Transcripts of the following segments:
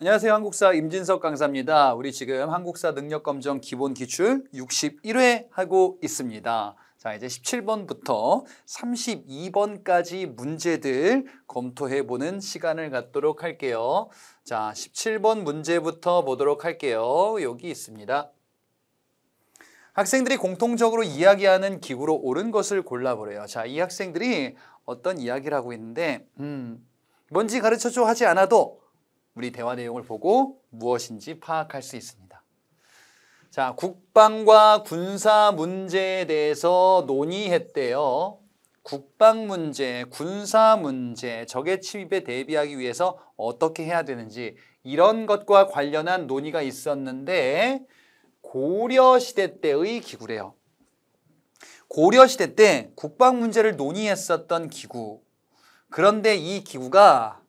안녕하세요. 한국사 임진석 강사입니다. 우리 지금 한국사 능력검정 기본 기출 61회 하고 있습니다. 자, 이제 17번부터 32번까지 문제들 검토해보는 시간을 갖도록 할게요. 자, 17번 문제부터 보도록 할게요. 여기 있습니다. 학생들이 공통적으로 이야기하는 기구로 옳은 것을 골라보래요. 자, 이 학생들이 어떤 이야기를 하고 있는데 뭔지 가르쳐줘 하지 않아도 우리 대화 내용을 보고 무엇인지 파악할 수 있습니다. 자, 국방과 군사 문제에 대해서 논의했대요. 국방 문제, 군사 문제, 적의 침입에 대비하기 위해서 어떻게 해야 되는지 이런 것과 관련한 논의가 있었는데 고려시대 때의 기구래요. 고려시대 때 국방 문제를 논의했었던 기구. 그런데 이 기구가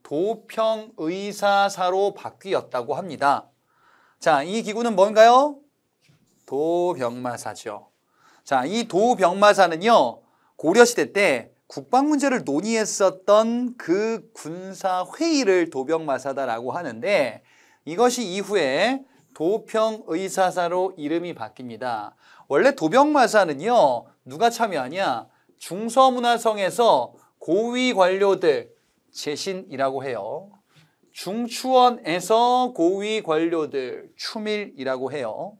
도평의사사로 바뀌었다고 합니다. 자, 이 기구는 뭔가요? 도병마사죠. 자, 이 도병마사는요, 고려시대 때 국방 문제를 논의했었던 그 군사회의를 도병마사다라고 하는데 이것이 이후에 도평의사사로 이름이 바뀝니다. 원래 도병마사는요, 누가 참여하냐? 중서문화성에서 고위 관료들, 제신이라고 해요. 중추원에서 고위 관료들, 추밀이라고 해요.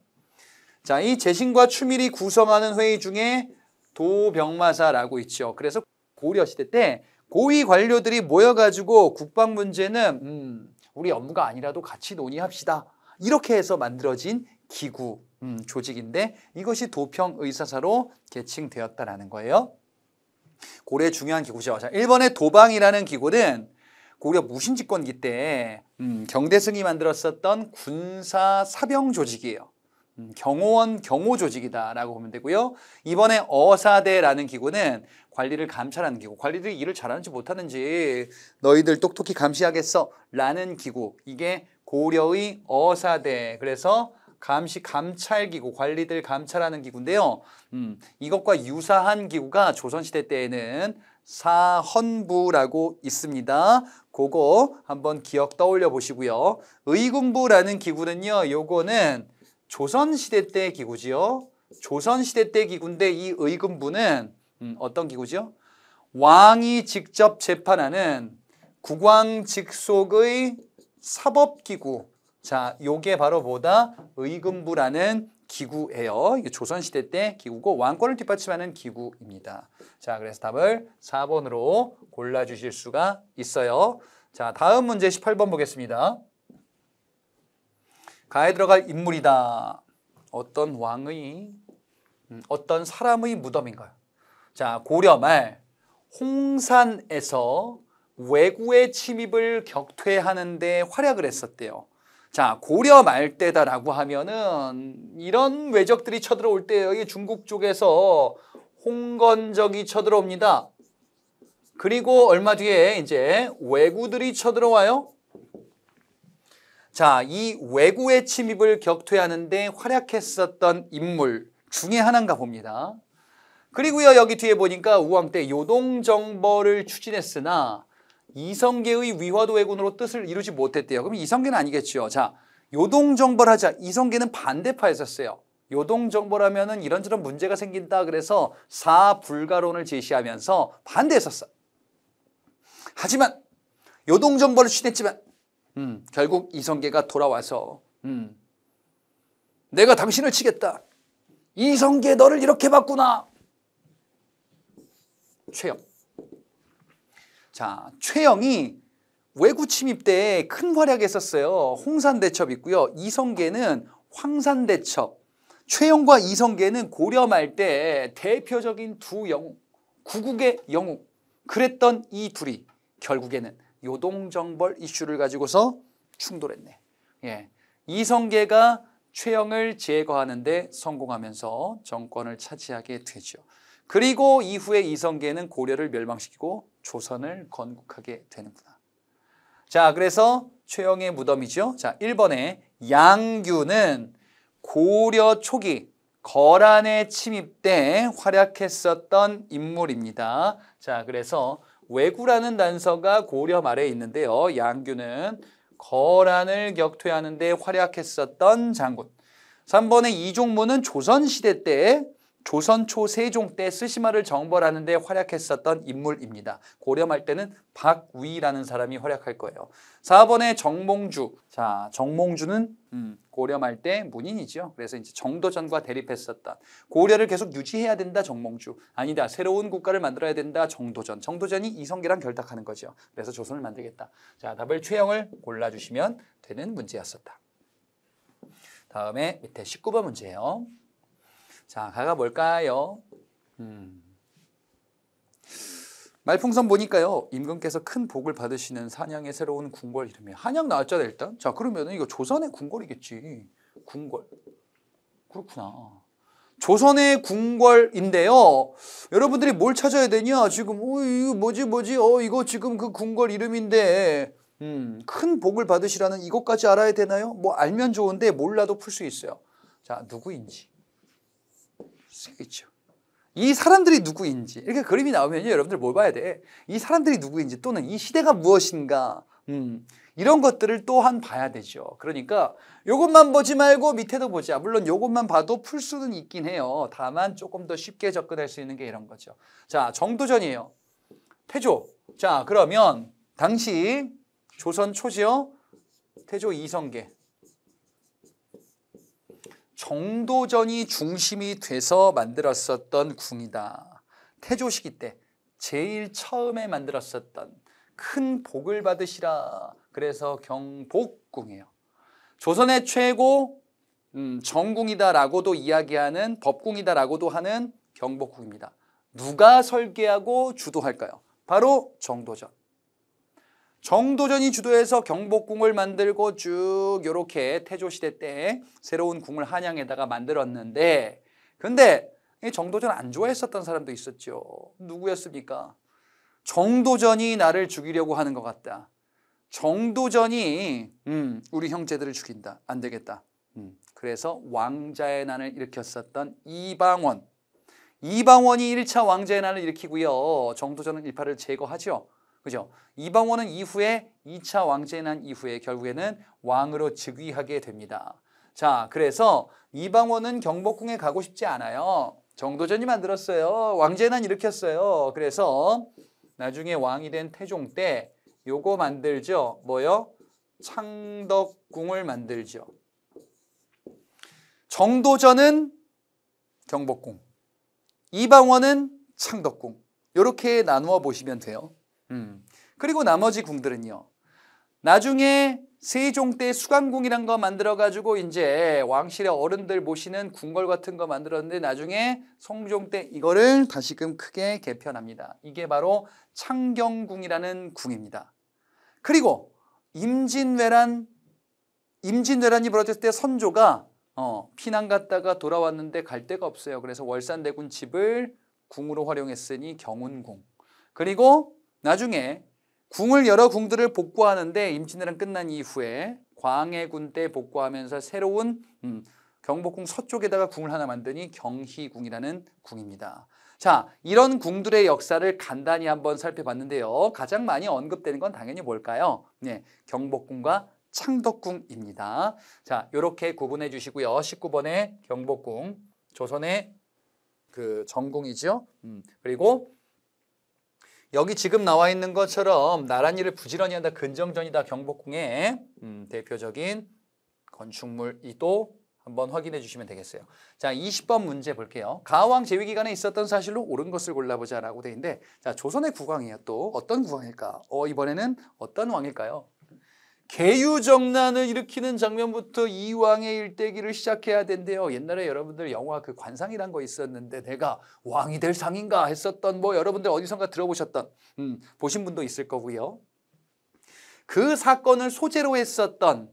자, 이 제신과 추밀이 구성하는 회의 중에 도병마사라고 있죠. 그래서 고려시대 때 고위 관료들이 모여가지고 국방 문제는 우리 업무가 아니라도 같이 논의합시다. 이렇게 해서 만들어진 기구, 조직인데 이것이 도평의사사로 계칭되었다라는 거예요. 고려의 중요한 기구죠. 자, 1번의 도방이라는 기구는 고려 무신집권기 때 경대승이 만들었었던 군사 사병 조직이에요. 경호원 경호 조직이다라고 보면 되고요. 2번의 어사대라는 기구는 관리를 감찰하는 기구. 관리들이 일을 잘하는지 못하는지 너희들 똑똑히 감시하겠어 라는 기구. 이게 고려의 어사대. 그래서 감찰기구, 관리들 감찰하는 기구인데요. 이것과 유사한 기구가 조선시대 때에는 사헌부라고 있습니다. 그거 한번 기억 떠올려 보시고요. 의군부라는 기구는요, 요거는 조선시대 때 기구지요. 조선시대 때 기구인데 이 의군부는 어떤 기구죠? 왕이 직접 재판하는 국왕 직속의 사법기구. 자, 요게 바로 뭐다? 의군부라는 기구예요. 이게 조선시대 때 기구고 왕권을 뒷받침하는 기구입니다. 자, 그래서 답을 4번으로 골라주실 수가 있어요. 자, 다음 문제 18번 보겠습니다. 가에 들어갈 인물이다. 어떤 왕의, 어떤 사람의 무덤인가요? 자, 고려 말 홍산에서 왜구의 침입을 격퇴하는 데 활약을 했었대요. 자, 고려 말때다라고 하면은 이런 왜적들이 쳐들어올 때 여기 중국 쪽에서 홍건적이 쳐들어옵니다. 그리고 얼마 뒤에 이제 왜구들이 쳐들어와요. 자, 이 왜구의 침입을 격퇴하는데 활약했었던 인물 중에 하나인가 봅니다. 그리고요, 여기 뒤에 보니까 우왕 때 요동정벌을 추진했으나 이성계의 위화도 왜군으로 뜻을 이루지 못했대요. 그럼 이성계는 아니겠죠. 자, 요동정벌하자. 이성계는 반대파였었어요. 요동정벌하면은 이런저런 문제가 생긴다. 그래서 사불가론을 제시하면서 반대했었어. 하지만 요동정벌을 추진했지만 결국 이성계가 돌아와서 내가 당신을 치겠다. 이성계 너를 이렇게 봤구나. 최영. 자, 최영이 왜구 침입 때 큰 활약했었어요. 홍산대첩 있고요. 이성계는 황산대첩. 최영과 이성계는 고려 말 때 대표적인 두 영웅, 구국의 영웅. 그랬던 이 둘이 결국에는 요동정벌 이슈를 가지고서 충돌했네. 예. 이성계가 최영을 제거하는 데 성공하면서 정권을 차지하게 되죠. 그리고 이후에 이성계는 고려를 멸망시키고 조선을 건국하게 되는구나. 자, 그래서 최영의 무덤이죠. 자, 1번에 양규는 고려 초기 거란의 침입 때 활약했었던 인물입니다. 자, 그래서 왜구라는 단서가 고려 말에 있는데요. 양규는 거란을 격퇴하는 데 활약했었던 장군. 3번의 이종무는 조선시대 때 조선초 세종 때 스시마를 정벌하는 데 활약했었던 인물입니다. 고려 말 때는 박위라는 사람이 활약할 거예요. 4번의 정몽주. 자, 정몽주는 고려 말 때 문인이죠. 그래서 이제 정도전과 대립했었던, 고려를 계속 유지해야 된다 정몽주. 아니다, 새로운 국가를 만들어야 된다 정도전. 정도전이 이성계랑 결탁하는 거죠. 그래서 조선을 만들겠다. 자, 답을 최영을 골라주시면 되는 문제였었다. 다음에 밑에 19번 문제예요. 자, 가가 뭘까요? 말풍선 보니까요, 임금께서 큰 복을 받으시는 한양의 새로운 궁궐 이름이 한양 나왔잖아요, 일단. 자, 그러면 이거 조선의 궁궐이겠지. 궁궐. 그렇구나. 조선의 궁궐인데요. 여러분들이 뭘 찾아야 되냐? 지금 이거 뭐지? 이거 지금 그 궁궐 이름인데 큰 복을 받으시라는 이것까지 알아야 되나요? 뭐 알면 좋은데 몰라도 풀 수 있어요. 자, 누구인지. 있죠. 이 사람들이 누구인지 이렇게 그림이 나오면요, 여러분들 뭘 봐야 돼? 이 사람들이 누구인지 또는 이 시대가 무엇인가, 이런 것들을 또한 봐야 되죠. 그러니까 요것만 보지 말고 밑에도 보자. 물론 요것만 봐도 풀 수는 있긴 해요. 다만 조금 더 쉽게 접근할 수 있는 게 이런 거죠. 자, 정도전이에요. 태조. 자, 그러면 당시 조선 초지요, 태조 이성계. 정도전이 중심이 돼서 만들었었던 궁이다. 태조 시기 때 제일 처음에 만들었었던 큰 복을 받으시라. 그래서 경복궁이에요. 조선의 최고 정궁이다라고도 이야기하는, 법궁이다라고도 하는 경복궁입니다. 누가 설계하고 주도할까요? 바로 정도전. 정도전이 주도해서 경복궁을 만들고 쭉 이렇게 태조시대 때 새로운 궁을 한양에다가 만들었는데, 근데 정도전 안 좋아했었던 사람도 있었죠. 누구였습니까? 정도전이 나를 죽이려고 하는 것 같다. 정도전이 우리 형제들을 죽인다. 안 되겠다. 그래서 왕자의 난을 일으켰었던 이방원. 이방원이 1차 왕자의 난을 일으키고요. 정도전은 일파를 제거하죠. 그죠? 이방원은 이후에 2차 왕제의 난 이후에 결국에는 왕으로 즉위하게 됩니다. 자, 그래서 이방원은 경복궁에 가고 싶지 않아요. 정도전이 만들었어요. 왕제의 난 일으켰어요. 그래서 나중에 왕이 된 태종 때 요거 만들죠. 뭐요? 창덕궁을 만들죠. 정도전은 경복궁, 이방원은 창덕궁. 이렇게 나누어 보시면 돼요. 그리고 나머지 궁들은요, 나중에 세종 때 수강궁이란 거 만들어가지고 이제 왕실의 어른들 모시는 궁궐 같은 거 만들었는데, 나중에 성종 때 이거를 다시금 크게 개편합니다. 이게 바로 창경궁이라는 궁입니다. 그리고 임진왜란이 벌어졌을 때 선조가 피난 갔다가 돌아왔는데 갈 데가 없어요. 그래서 월산대군 집을 궁으로 활용했으니 경운궁. 그리고 나중에 궁을, 여러 궁들을 복구하는데 임진왜란 끝난 이후에 광해군 때 복구하면서 새로운 경복궁 서쪽에다가 궁을 하나 만드니 경희궁이라는 궁입니다. 자, 이런 궁들의 역사를 간단히 한번 살펴봤는데요. 가장 많이 언급되는 건 당연히 뭘까요? 네, 경복궁과 창덕궁입니다. 자, 이렇게 구분해 주시고요. 19번에 경복궁, 조선의 그 정궁이죠. 그리고 여기 지금 나와 있는 것처럼 나란히를 부지런히 한다, 근정전이다 경복궁의 대표적인 건축물이도 한번 확인해 주시면 되겠어요. 자, 20번 문제 볼게요. 가왕 제위 기간에 있었던 사실로 옳은 것을 골라보자 라고 되어 있는데, 자, 조선의 국왕이에요. 또 어떤 국왕일까? 이번에는 어떤 왕일까요? 계유정난을 일으키는 장면부터 이 왕의 일대기를 시작해야 된대요. 옛날에 여러분들 영화 그 관상이란 거 있었는데, 내가 왕이 될 상인가 했었던, 뭐 여러분들 어디선가 들어보셨던, 보신 분도 있을 거고요. 그 사건을 소재로 했었던,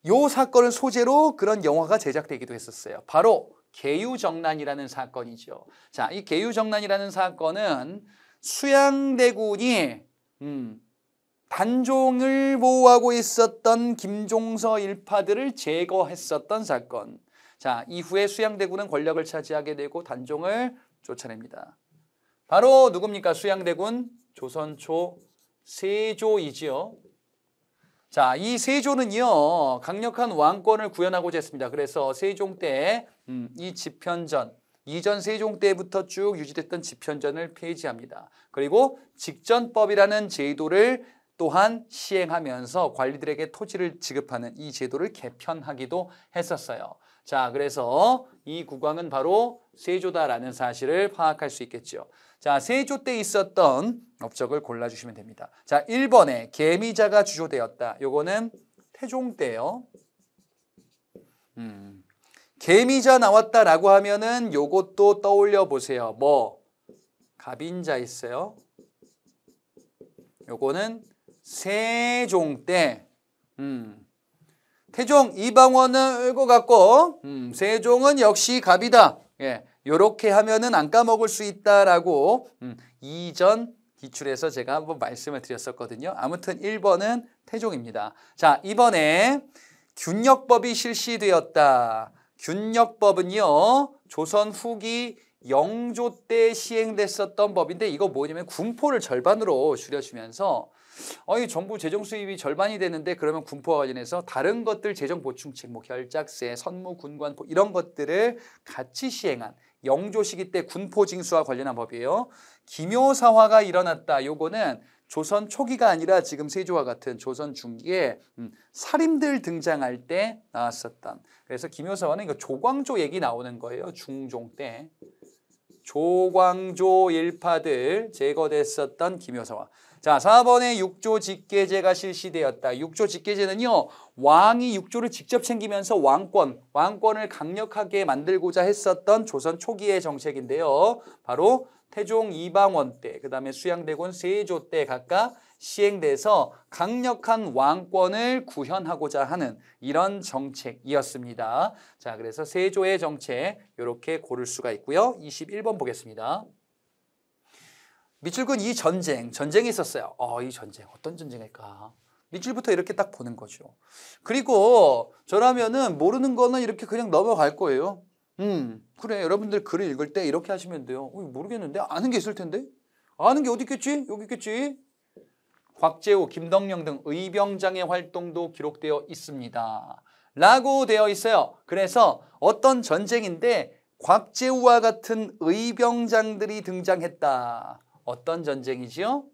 요 사건을 소재로 그런 영화가 제작되기도 했었어요. 바로 계유정난이라는 사건이죠. 자, 이 계유정난이라는 사건은 수양대군이 단종을 보호하고 있었던 김종서 일파들을 제거했었던 사건. 자, 이후에 수양대군은 권력을 차지하게 되고 단종을 쫓아냅니다. 바로 누굽니까? 수양대군 조선초 세조이지요. 자, 이 세조는요, 강력한 왕권을 구현하고자 했습니다. 그래서 세종 때, 이 집현전, 이전 세종 때부터 쭉 유지됐던 집현전을 폐지합니다. 그리고 직전법이라는 제도를 또한 시행하면서 관리들에게 토지를 지급하는 이 제도를 개편하기도 했었어요. 자, 그래서 이 국왕은 바로 세조다라는 사실을 파악할 수 있겠죠. 자, 세조 때 있었던 업적을 골라주시면 됩니다. 자, 1번에 계미자가 주조되었다. 요거는 태종 때요. 계미자 나왔다라고 하면은 요것도 떠올려 보세요. 뭐 갑인자 있어요. 요거는 세종 때. 태종 이방원은 것 같고 세종은 역시 갑이다. 예, 요렇게 하면은 안 까먹을 수 있다라고 이전 기출에서 제가 한번 말씀을 드렸었거든요. 아무튼 1번은 태종입니다. 자, 이번에 균역법이 실시되었다. 균역법은요, 조선 후기 영조 때 시행됐었던 법인데 이거 뭐냐면 군포를 절반으로 줄여주면서 이 정부 재정 수입이 절반이 되는데 그러면 군포와 관련해서 다른 것들 재정 보충책, 뭐 결작세, 선무, 군관포 이런 것들을 같이 시행한 영조 시기 때 군포 징수와 관련한 법이에요. 기묘사화가 일어났다. 요거는 조선 초기가 아니라 지금 세조와 같은 조선 중기에 살인들 등장할 때 나왔었던. 그래서 기묘사화는 이거 조광조 얘기 나오는 거예요. 중종 때. 조광조 일파들 제거됐었던 기묘사화. 자, 4번에 육조 직계제가 실시되었다. 육조 직계제는요, 왕이 육조를 직접 챙기면서 왕권을 강력하게 만들고자 했었던 조선 초기의 정책인데요. 바로 태종 이방원 때, 그 다음에 수양대군 세조 때 각각 시행돼서 강력한 왕권을 구현하고자 하는 이런 정책이었습니다. 자, 그래서 세조의 정책 이렇게 고를 수가 있고요. 21번 보겠습니다. 밑줄근 이 전쟁이 있었어요. 이 전쟁 어떤 전쟁일까? 밑줄부터 이렇게 딱 보는 거죠. 그리고 저라면은 모르는 거는 이렇게 그냥 넘어갈 거예요. 그래, 여러분들 글을 읽을 때 이렇게 하시면 돼요. 모르겠는데 아는 게 있을 텐데? 아는 게 어디 있겠지? 여기 있겠지? 곽재우, 김덕령 등 의병장의 활동도 기록되어 있습니다. 라고 되어 있어요. 그래서 어떤 전쟁인데 곽재우와 같은 의병장들이 등장했다. 어떤 전쟁이지요?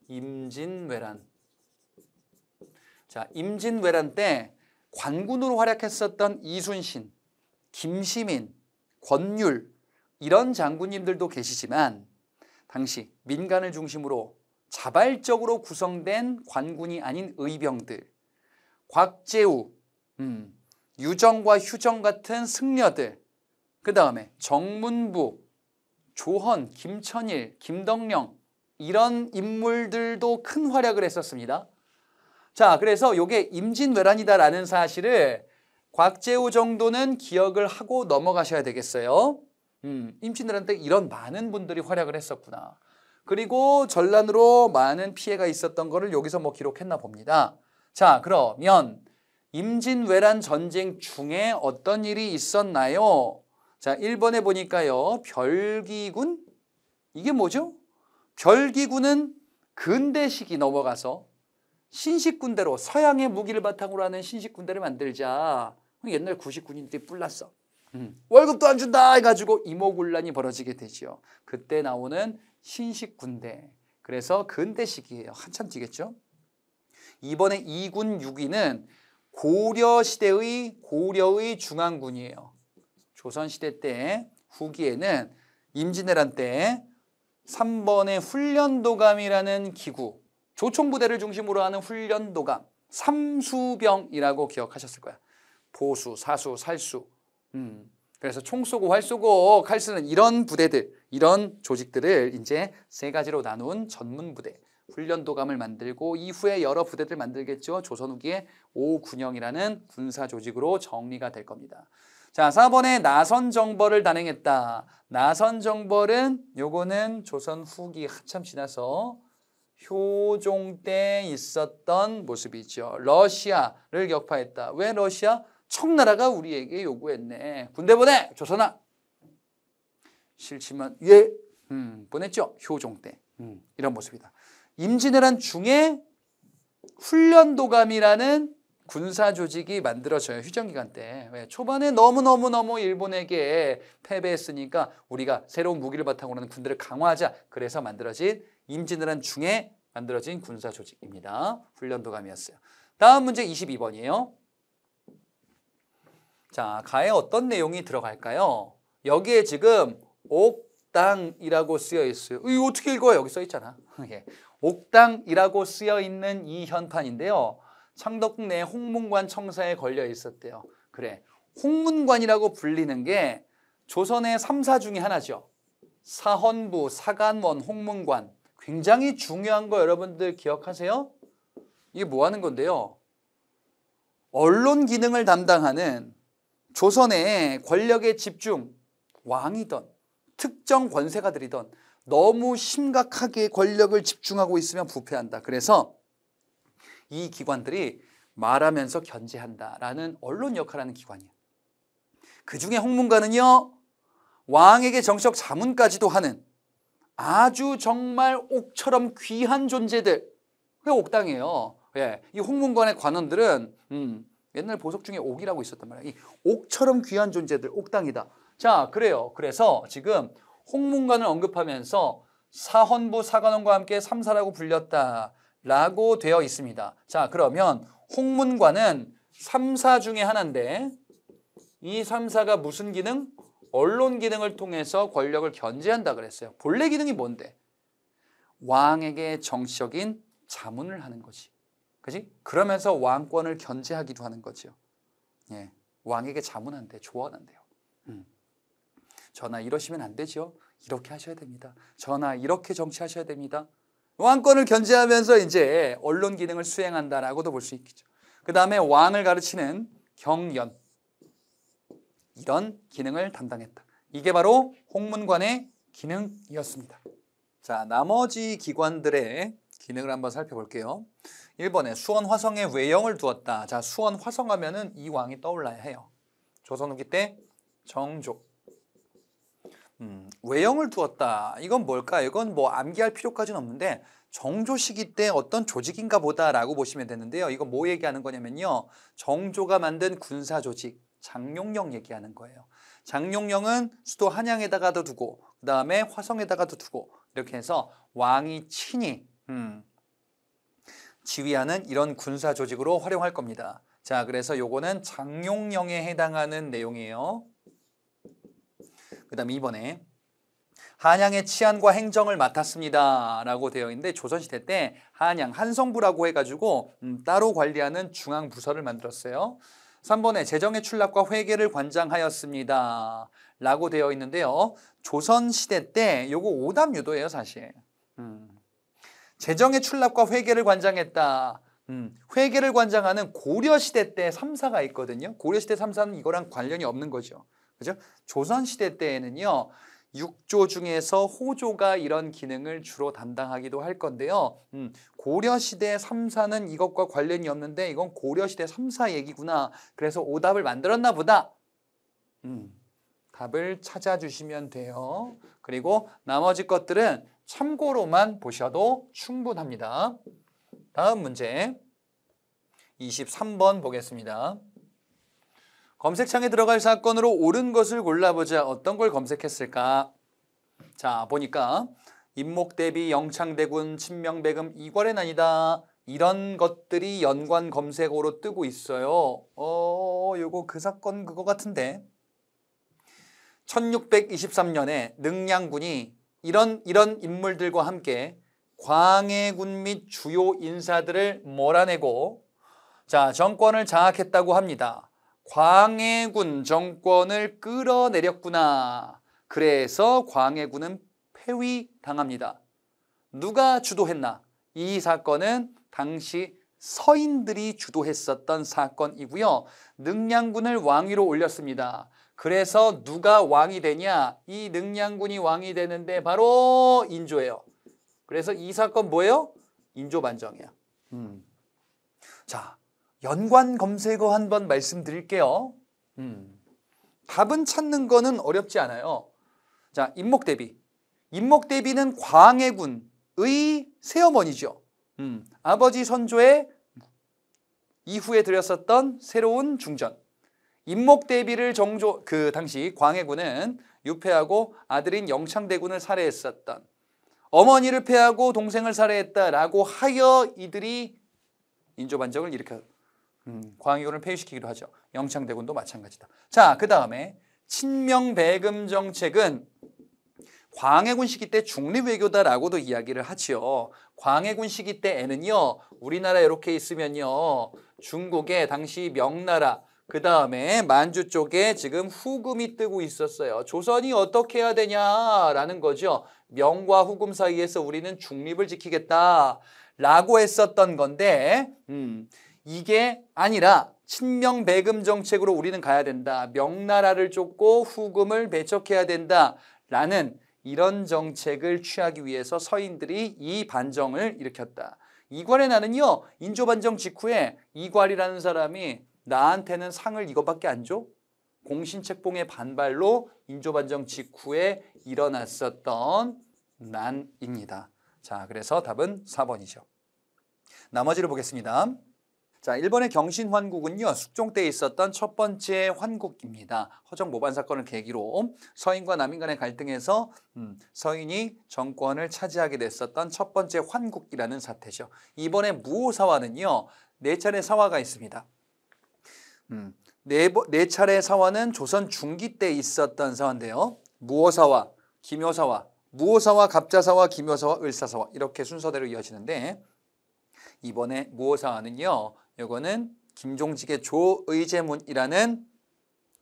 임진왜란. 자, 임진왜란 때 관군으로 활약했었던 이순신, 김시민, 권율 이런 장군님들도 계시지만 당시 민간을 중심으로 자발적으로 구성된 관군이 아닌 의병들, 곽재우, 유정과 휴정 같은 승려들, 그 다음에 정문부, 조헌, 김천일, 김덕령 이런 인물들도 큰 활약을 했었습니다. 자, 그래서 이게 임진왜란이다라는 사실을 곽재우 정도는 기억을 하고 넘어가셔야 되겠어요. 임진왜란 때 이런 많은 분들이 활약을 했었구나. 그리고 전란으로 많은 피해가 있었던 거를 여기서 뭐 기록했나 봅니다. 자, 그러면 임진왜란 전쟁 중에 어떤 일이 있었나요? 자, 1번에 보니까요. 별기군? 이게 뭐죠? 별기군은 근대 시기 넘어가서 신식군대로 서양의 무기를 바탕으로 하는 신식군대를 만들자. 옛날 구식군인들이 뿔났어. 월급도 안 준다 해가지고 이모군란이 벌어지게 되죠. 그때 나오는 신식군대. 그래서 근대 시기예요. 한참 뒤겠죠. 이번에 2군 6위는 고려의 중앙군이에요. 조선시대 때 후기에는 임진왜란 때 3번의 훈련도감이라는 기구, 조총부대를 중심으로 하는 훈련도감, 삼수병이라고 기억하셨을 거야. 보수, 사수, 살수. 그래서 총 쏘고 활 쏘고 칼 쓰는 이런 부대들, 이런 조직들을 이제 세 가지로 나눈 전문 부대, 훈련도감을 만들고 이후에 여러 부대들 만들겠죠. 조선 후기에 5군영이라는 군사 조직으로 정리가 될 겁니다. 자, 4번에 나선정벌을 단행했다. 나선정벌은 요거는 조선 후기 한참 지나서 효종 때 있었던 모습이죠. 러시아를 격파했다. 왜 러시아? 청나라가 우리에게 요구했네. 군대 보내! 조선아! 싫지만 예! 보냈죠. 효종 때. 이런 모습이다. 임진왜란 중에 훈련도감이라는 군사 조직이 만들어져요. 휴전기간 때. 왜? 초반에 너무너무 일본에게 패배했으니까 우리가 새로운 무기를 바탕으로 하는 군대를 강화하자. 그래서 만들어진 임진왜란 중에 만들어진 군사 조직입니다. 훈련도감이었어요. 다음 문제 22번이에요. 자, 가에 어떤 내용이 들어갈까요? 여기에 지금 옥당이라고 쓰여 있어요. 이거 어떻게 읽어요? 여기 써 있잖아. 옥당이라고 쓰여 있는 이 현판인데요. 창덕궁 내 홍문관 청사에 걸려 있었대요. 그래, 홍문관이라고 불리는 게 조선의 3사 중에 하나죠. 사헌부, 사간원, 홍문관. 굉장히 중요한 거 여러분들 기억하세요? 이게 뭐 하는 건데요? 언론 기능을 담당하는 조선의 권력의 집중, 왕이던 특정 권세가들이던 너무 심각하게 권력을 집중하고 있으면 부패한다. 그래서 이 기관들이 말하면서 견제한다라는 언론 역할을 하는 기관이에요. 그중에 홍문관은요, 왕에게 정치적 자문까지도 하는 아주 정말 옥처럼 귀한 존재들, 그게 옥당이에요. 예, 이 홍문관의 관원들은 옛날 보석 중에 옥이라고 있었단 말이에요. 이 옥처럼 귀한 존재들, 옥당이다. 자, 그래요. 그래서 지금 홍문관을 언급하면서 사헌부, 사간원과 함께 삼사라고 불렸다라고 되어 있습니다. 자, 그러면 홍문관은 3사 중에 하나인데 이 3사가 무슨 기능? 언론 기능을 통해서 권력을 견제한다 그랬어요. 본래 기능이 뭔데? 왕에게 정치적인 자문을 하는 거지. 그지? 그러면서 왕권을 견제하기도 하는 거죠. 예, 왕에게 자문한대, 조언한대요. 전하 이러시면 안 되죠. 이렇게 하셔야 됩니다. 전하 이렇게 정치하셔야 됩니다. 왕권을 견제하면서 이제 언론 기능을 수행한다라고도 볼 수 있겠죠. 그 다음에 왕을 가르치는 경연, 이런 기능을 담당했다. 이게 바로 홍문관의 기능이었습니다. 자, 나머지 기관들의 기능을 한번 살펴볼게요. 1번에 수원 화성에 외영을 두었다. 자, 수원 화성하면은 이 왕이 떠올라야 해요. 조선 후기 때 정조. 외영을 두었다. 이건 뭘까? 이건 뭐 암기할 필요까지는 없는데 정조 시기 때 어떤 조직인가 보다라고 보시면 되는데요. 이거 뭐 얘기하는 거냐면요. 정조가 만든 군사 조직, 장룡령 얘기하는 거예요. 장룡령은 수도 한양에다가도 두고 그 다음에 화성에다가도 두고 이렇게 해서 왕이 친히 지휘하는 이런 군사 조직으로 활용할 겁니다. 자, 그래서 요거는 장룡령에 해당하는 내용이에요. 그 다음 2번에 한양의 치안과 행정을 맡았습니다 라고 되어 있는데 조선시대 때 한양, 한성부라고 해가지고 따로 관리하는 중앙부서를 만들었어요. 3번에 재정의 출납과 회계를 관장하였습니다 라고 되어 있는데요. 조선시대 때 요거 오답유도예요 사실. 재정의 출납과 회계를 관장했다. 회계를 관장하는 고려시대 때 3사가 있거든요. 고려시대 3사는 이거랑 관련이 없는 거죠. 그죠? 조선시대 때에는요. 6조 중에서 호조가 이런 기능을 주로 담당하기도 할 건데요. 고려시대 3사는 이것과 관련이 없는데 이건 고려시대 3사 얘기구나. 그래서 오답을 만들었나 보다. 답을 찾아주시면 돼요. 그리고 나머지 것들은 참고로만 보셔도 충분합니다. 다음 문제 23번 보겠습니다. 검색창에 들어갈 사건으로 옳은 것을 골라보자. 어떤 걸 검색했을까? 자, 보니까 임목대비, 영창대군, 친명배금, 이괄의 난이다. 이런 것들이 연관 검색어로 뜨고 있어요. 요거 그 사건 그거 같은데. 1623년에 능량군이 이런 인물들과 함께 광해군 및 주요 인사들을 몰아내고 자, 정권을 장악했다고 합니다. 광해군 정권을 끌어내렸구나. 그래서 광해군은 폐위당합니다. 누가 주도했나? 이 사건은 당시 서인들이 주도했었던 사건이고요. 능량군을 왕위로 올렸습니다. 그래서 누가 왕이 되냐? 이 능량군이 왕이 되는데 바로 인조예요. 그래서 이 사건 뭐예요? 인조반정이야. 자, 연관 검색어 한번 말씀드릴게요. 답은 찾는 거는 어렵지 않아요. 자, 임목대비. 임목대비는 광해군의 새어머니죠. 아버지 선조의 이후에 들였었던 새로운 중전. 임목대비를 그 당시 광해군은 유폐하고 아들인 영창대군을 살해했었던, 어머니를 패하고 동생을 살해했다라고 하여 이들이 인조반정을 일으켜 광해군을 폐위시키기도 하죠. 영창대군도 마찬가지다. 자, 그 다음에 친명배금 정책은 광해군 시기 때 중립외교다라고도 이야기를 하지요. 광해군 시기 때에는요, 우리나라 이렇게 있으면요, 중국의 당시 명나라, 그 다음에 만주 쪽에 지금 후금이 뜨고 있었어요. 조선이 어떻게 해야 되냐라는 거죠. 명과 후금 사이에서 우리는 중립을 지키겠다라고 했었던 건데, 이게 아니라 친명배금 정책으로 우리는 가야 된다. 명나라를 쫓고 후금을 배척해야 된다라는 이런 정책을 취하기 위해서 서인들이 이 반정을 일으켰다. 이괄의 나는요, 인조반정 직후에 이괄이라는 사람이 나한테는 상을 이것밖에 안 줘? 공신책봉의 반발로 인조반정 직후에 일어났었던 난입니다. 자, 그래서 답은 4번이죠. 나머지를 보겠습니다. 자, 일본의 경신환국은요, 숙종 때 있었던 첫 번째 환국입니다. 허정 모반 사건을 계기로 서인과 남인 간의 갈등에서 서인이 정권을 차지하게 됐었던 첫 번째 환국이라는 사태죠. 이번에 무오사화는요, 4차례 사화가 있습니다. 네 차례 사화는 조선 중기 때 있었던 사화인데요. 무오사화, 김효사화, 무오사화, 갑자사화, 김효사화, 을사사화 이렇게 순서대로 이어지는데, 이번에 무오사화는요, 이거는 김종직의 조의제문이라는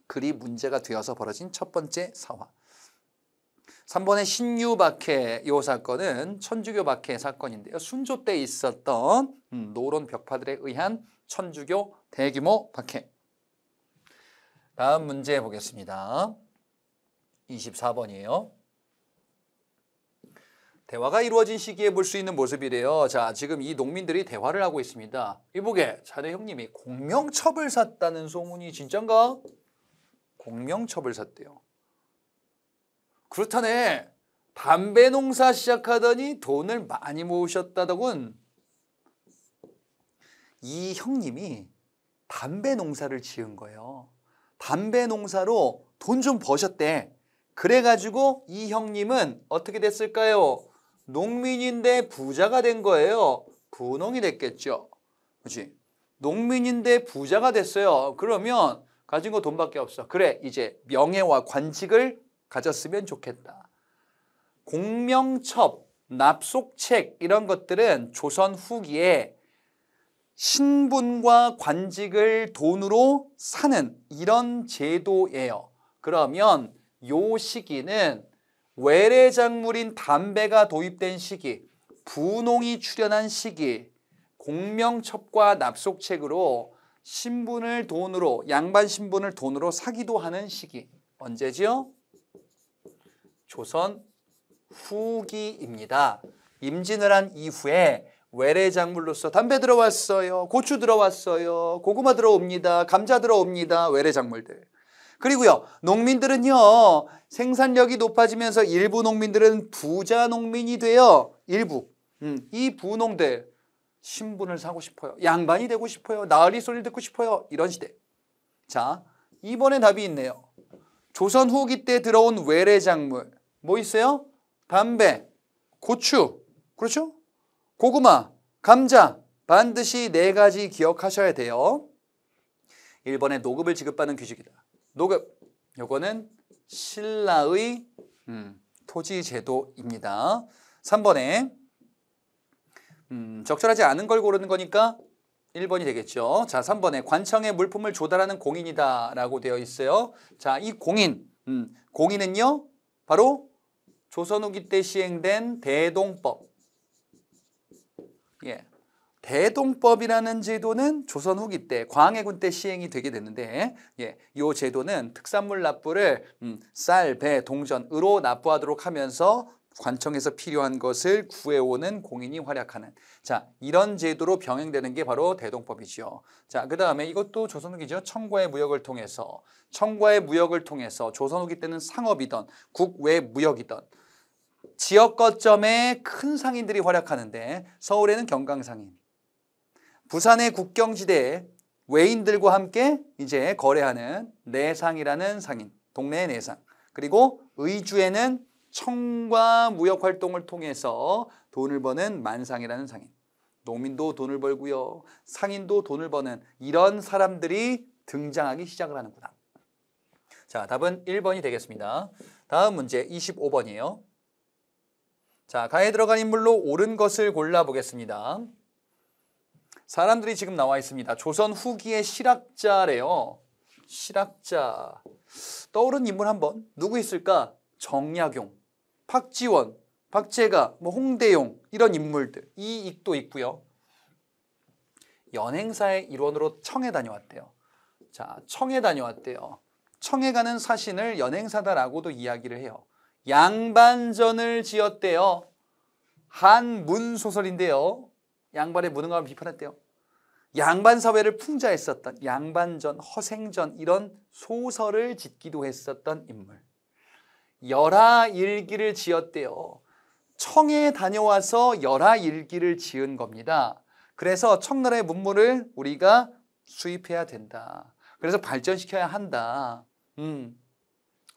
글이 문제가 되어서 벌어진 첫 번째 사화. 3번의 신유박해, 이 사건은 천주교 박해 사건인데요. 순조 때 있었던 노론 벽파들에 의한 천주교 대규모 박해. 다음 문제 보겠습니다. 24번이에요. 대화가 이루어진 시기에 볼 수 있는 모습이래요. 자, 지금 이 농민들이 대화를 하고 있습니다. 이보게, 자네 형님이 공명첩을 샀다는 소문이 진짠가? 공명첩을 샀대요. 그렇다네. 담배 농사 시작하더니 돈을 많이 모으셨다더군. 이 형님이 담배 농사를 지은 거예요. 담배 농사로 돈 좀 버셨대. 그래가지고 이 형님은 어떻게 됐을까요? 농민인데 부자가 된 거예요. 분홍이 됐겠죠. 그렇지? 농민인데 부자가 됐어요. 그러면 가진 거 돈밖에 없어. 그래, 이제 명예와 관직을 가졌으면 좋겠다. 공명첩, 납속책 이런 것들은 조선 후기에 신분과 관직을 돈으로 사는 이런 제도예요. 그러면 요 시기는 외래작물인 담배가 도입된 시기, 분홍이 출현한 시기, 공명첩과 납속책으로 신분을 돈으로, 양반 신분을 돈으로 사기도 하는 시기. 언제지요? 조선 후기입니다. 임진을 한 이후에 외래작물로서 담배 들어왔어요. 고추 들어왔어요. 고구마 들어옵니다. 감자 들어옵니다. 외래작물들. 그리고요, 농민들은요, 생산력이 높아지면서 일부 농민들은 부자 농민이 돼요. 일부. 이 부농들 신분을 사고 싶어요. 양반이 되고 싶어요. 나으리 소리를 듣고 싶어요. 이런 시대. 자, 이번에 답이 있네요. 조선 후기 때 들어온 외래작물 뭐 있어요? 담배, 고추, 그렇죠? 고구마, 감자 반드시 4가지 기억하셔야 돼요. 1번에 노급을 지급받는 규칙이다. 노급, 요거는 신라의 토지제도입니다. 3번에 적절하지 않은 걸 고르는 거니까 1번이 되겠죠. 자, 3번에 관청에 물품을 조달하는 공인이다 라고 되어 있어요. 자, 이 공인은요 바로 조선 후기 때 시행된 대동법. 예, 대동법이라는 제도는 조선 후기 때 광해군 때 시행이 되게 됐는데, 예, 이 제도는 특산물 납부를 쌀, 배, 동전, 으로 납부하도록 하면서 관청에서 필요한 것을 구해오는 공인이 활약하는, 자, 이런 제도로 병행되는 게 바로 대동법이죠. 자, 그 다음에 이것도 조선 후기죠. 청과의 무역을 통해서 조선 후기 때는 상업이던 국외 무역이던 지역 거점에 큰 상인들이 활약하는데, 서울에는 경강상인, 부산의 국경지대에 외인들과 함께 이제 거래하는 내상이라는 상인, 동네의 내상. 그리고 의주에는 청과 무역 활동을 통해서 돈을 버는 만상이라는 상인. 농민도 돈을 벌고요. 상인도 돈을 버는 이런 사람들이 등장하기 시작을 하는구나. 자, 답은 1번이 되겠습니다. 다음 문제 25번이에요. 자, 가에 들어간 인물로 옳은 것을 골라보겠습니다. 사람들이 지금 나와 있습니다. 조선 후기의 실학자래요. 실학자. 떠오른 인물 한번. 누구 있을까? 정약용, 박지원, 박재가, 홍대용 이런 인물들. 이익도 있고요. 연행사의 일원으로 청에 다녀왔대요. 자, 청에 다녀왔대요. 청에 가는 사신을 연행사다라고도 이야기를 해요. 양반전을 지었대요. 한문 소설인데요. 양반의 무능함을 비판했대요. 양반 사회를 풍자했었던 양반전, 허생전 이런 소설을 짓기도 했었던 인물. 열하일기를 지었대요. 청에 다녀와서 열하일기를 지은 겁니다. 그래서 청나라의 문물을 우리가 수입해야 된다. 그래서 발전시켜야 한다.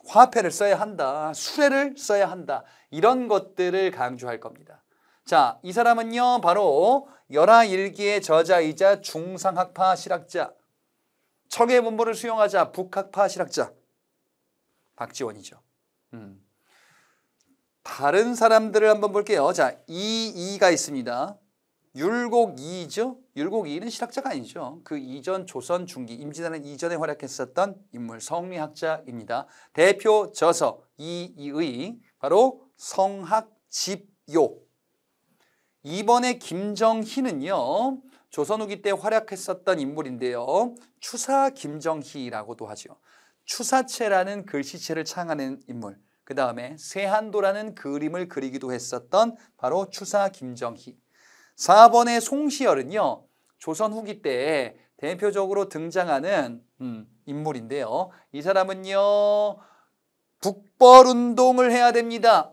화폐를 써야 한다. 수레를 써야 한다. 이런 것들을 강조할 겁니다. 자, 이 사람은요 바로 열하일기의 저자이자 중상학파 실학자, 청의 문물을 수용하자 북학파 실학자 박지원이죠. 다른 사람들을 한번 볼게요. 자, 이이가 있습니다. 율곡이죠. 율곡이는 실학자가 아니죠. 그 이전 조선 중기 임진왜란 이전에 활약했었던 인물, 성리학자입니다. 대표 저서 이이의 바로 성학집요. 이번에 김정희는요 조선 후기 때 활약했었던 인물인데요. 추사 김정희라고도 하죠. 추사체라는 글씨체를 창하는 인물. 그 다음에 세한도라는 그림을 그리기도 했었던 바로 추사 김정희. 4번의 송시열은요 조선 후기 때 대표적으로 등장하는 인물인데요. 이 사람은요 북벌운동을 해야 됩니다.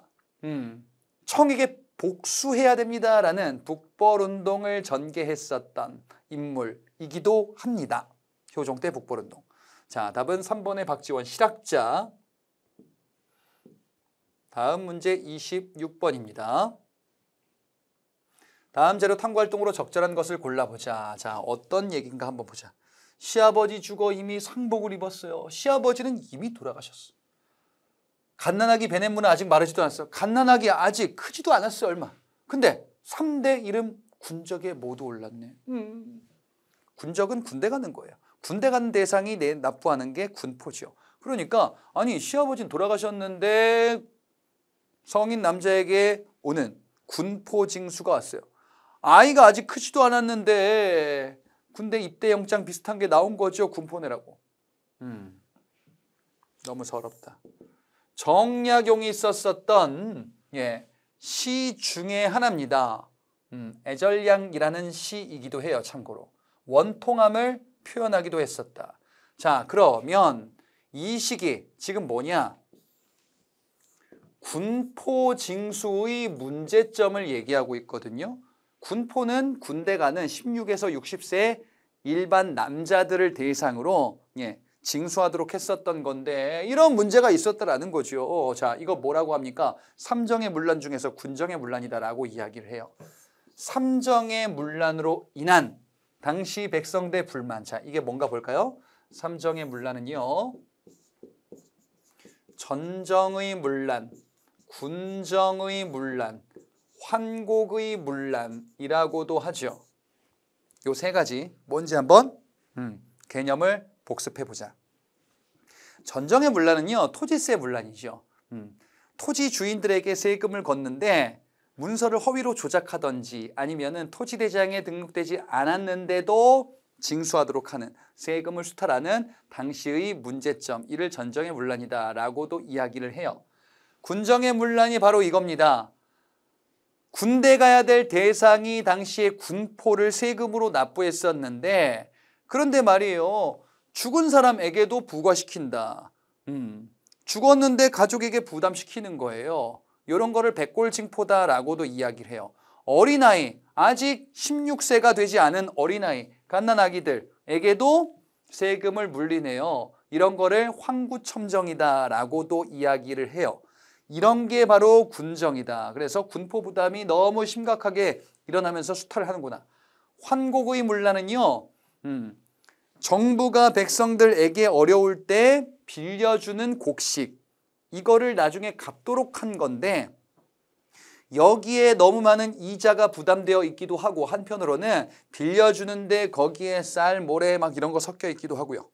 청에게 복수해야 됩니다라는 북벌운동을 전개했었던 인물이기도 합니다. 효종 때 북벌운동. 자, 답은 3번의 박지원 실학자. 다음 문제 26번입니다. 다음 자료 탐구활동으로 적절한 것을 골라보자. 자, 어떤 얘기인가 한번 보자. 시아버지 죽어 이미 상복을 입었어요. 시아버지는 이미 돌아가셨어. 갓난아기 베넷문은 아직 마르지도 않았어. 갓난아기 아직 크지도 않았어요. 얼마. 근데 3대 이름 군적에 모두 올랐네. 군적은 군대 가는 거예요. 군대 가는 대상이 납부하는 게 군포죠. 그러니까 아니 시아버지는 돌아가셨는데 성인 남자에게 오는 군포 징수가 왔어요. 아이가 아직 크지도 않았는데 군대 입대 영장 비슷한 게 나온 거죠. 군포 내라고. 너무 서럽다. 정약용이 썼었던 시 중에 하나입니다. 애절량이라는 시이기도 해요. 참고로. 원통함을 표현하기도 했었다. 자, 그러면 이 시기 지금 뭐냐? 군포징수의 문제점을 얘기하고 있거든요. 군포는 군대 가는 16에서 60세 일반 남자들을 대상으로 징수하도록 했었던 건데 이런 문제가 있었다라는 거죠. 자, 이거 뭐라고 합니까? 삼정의 문란 중에서 군정의 문란이다라고 이야기를 해요. 삼정의 문란으로 인한 당시 백성대 불만. 자, 이게 뭔가 볼까요? 삼정의 문란은요. 전정의 문란, 군정의 문란, 환곡의 문란이라고도 하죠. 요 세 가지 뭔지 한번 개념을 복습해보자. 전정의 문란은요. 토지세 문란이죠. 토지 주인들에게 세금을 걷는데 문서를 허위로 조작하던지 아니면은 토지대장에 등록되지 않았는데도 징수하도록 하는 세금을 수탈하는 당시의 문제점, 이를 전정의 문란이다라고도 이야기를 해요. 군정의 문란이 바로 이겁니다. 군대 가야 될 대상이 당시에 군포를 세금으로 납부했었는데 그런데 말이에요. 죽은 사람에게도 부과시킨다. 죽었는데 가족에게 부담시키는 거예요. 이런 거를 백골징포다라고도 이야기를 해요. 어린아이, 아직 16세가 되지 않은 어린아이, 갓난아기들에게도 세금을 물리네요. 이런 거를 황구첨정이다라고도 이야기를 해요. 이런 게 바로 군정이다. 그래서 군포 부담이 너무 심각하게 일어나면서 수탈을 하는구나. 환곡의 문란은요, 정부가 백성들에게 어려울 때 빌려주는 곡식, 이거를 나중에 갚도록 한 건데 여기에 너무 많은 이자가 부담되어 있기도 하고 한편으로는 빌려주는데 거기에 쌀, 모래 막 이런 거 섞여 있기도 하고요.